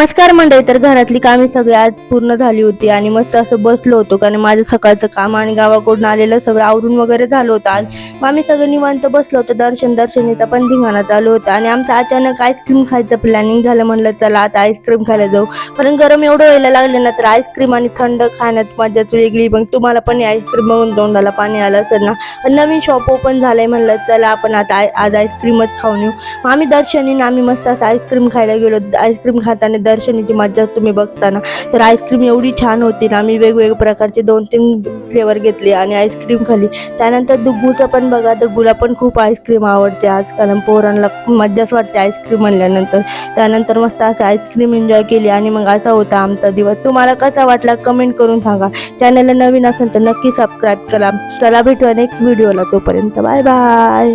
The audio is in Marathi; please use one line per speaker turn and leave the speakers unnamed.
नमस्कार मंडळी. तर घरातली कामे सगळी आज पूर्ण झाली होती आणि मस्त असं बसलो होतो, कारण माझं सकाळचं काम आणि गावाकडून आलेलं सगळं आवरून वगैरे झालं होतं. आज आम्ही सगळं निवांत बसलो होतो. दर्शनीचा पण धिंगाणा चालू होता आणि आमचं अचानक आईस्क्रीम खायचं प्लॅनिंग झालं. म्हणलं चला आता आईस्क्रीम खायला जाऊ, कारण गरम एवढं व्हायला लागलं ना, तर आईस्क्रीम आणि थंड खाण्यात मजाच वेगळी. मग तुम्हाला पण आईस्क्रीम बघून तोंडाला पाणी आलं असेल ना. नवीन शॉप ओपन झालंय, म्हणलं चला आपण आता आज आईस्क्रीमच खाऊन येऊ. मग आम्ही मस्त असं आईस्क्रीम खायला गेलो. आईस्क्रीम खाताना दर्शनीची मज्जा तुम्ही बघताना, तर आईस्क्रीम एवढी छान होती ना. आम्ही वेगवेगळ्या प्रकारचे 2-3 फ्लेवर घेतले आणि आईस्क्रीम खाल्ली. त्यानंतर दुग्गूचं पण बघा, दुग्गूला पण खूप आईस्क्रीम आवडते आजकाल. पोरांना मज्जाच वाटते आईस्क्रीम म्हणल्यानंतर. त्यानंतर मस्त असं आईस्क्रीम एन्जॉय केली आणि मग असा होता आमचा दिवस. तुम्हाला कसा वाटला कमेंट करून सांगा. चॅनलला नवीन असेल तर नक्की सबस्क्राईब करा. चला भेटूया नेक्स्ट व्हिडिओला. तोपर्यंत बाय बाय.